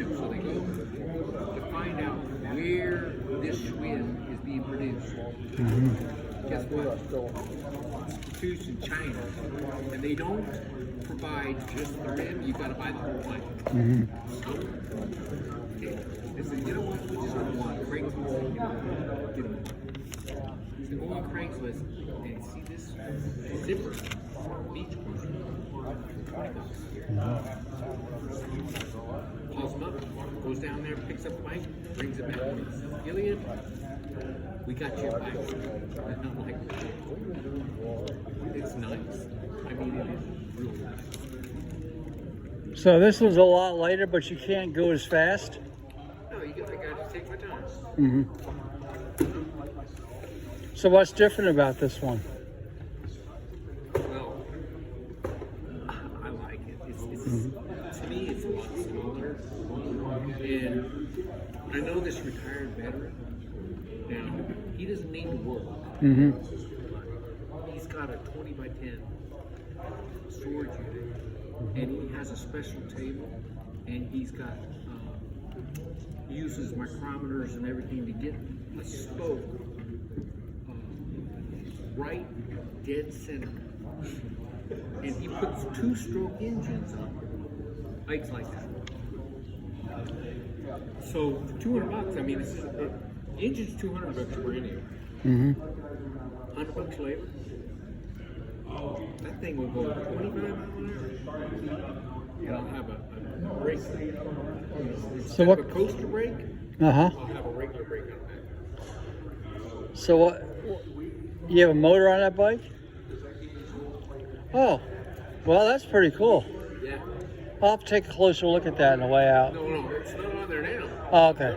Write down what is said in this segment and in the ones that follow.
rim. So they go to find out where this Schwinn is being produced. Guess what? It's produced in China, and they don't provide just the rim. You've got to buy the whole thing. They said, you know what? We just don't want Craigslist. Get them. So go on Craigslist and see this zipper beach cruiser. Calls him up, goes down there, picks up the bike, brings it back. Gillian, we got your bike. And I'm like, it's nice. I mean, it is really nice. So this one's a lot lighter, but you can't go as fast. No, I got to take my time. So what's different about this one? Well, I like it. To me, it's a lot smaller. And I know this retired veteran. Now, he doesn't need to work. He's got a 20 by 10 storage unit, and he has a special table, and he's got uses micrometers and everything to get a spoke right dead center. And he puts 2-stroke engines on bikes like that. So for $200, I mean, the engine's $200 brand new. $100 labor. That thing will go 25 miles an hour. And I'll have a brake. So what? A coaster brake. Uh huh. I'll have a regular brake on that. So what? You have a motor on that bike? Oh, well, that's pretty cool. Yeah. I'll have to take a closer look at that on the way out. No, it's not on there now. Oh, okay.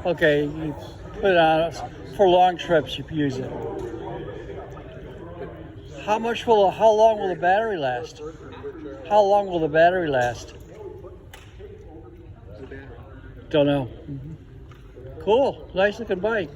Okay, you put it on for long trips. You use it. How long will the battery last? How long will the battery last? The battery. Don't know. Cool, nice looking bike.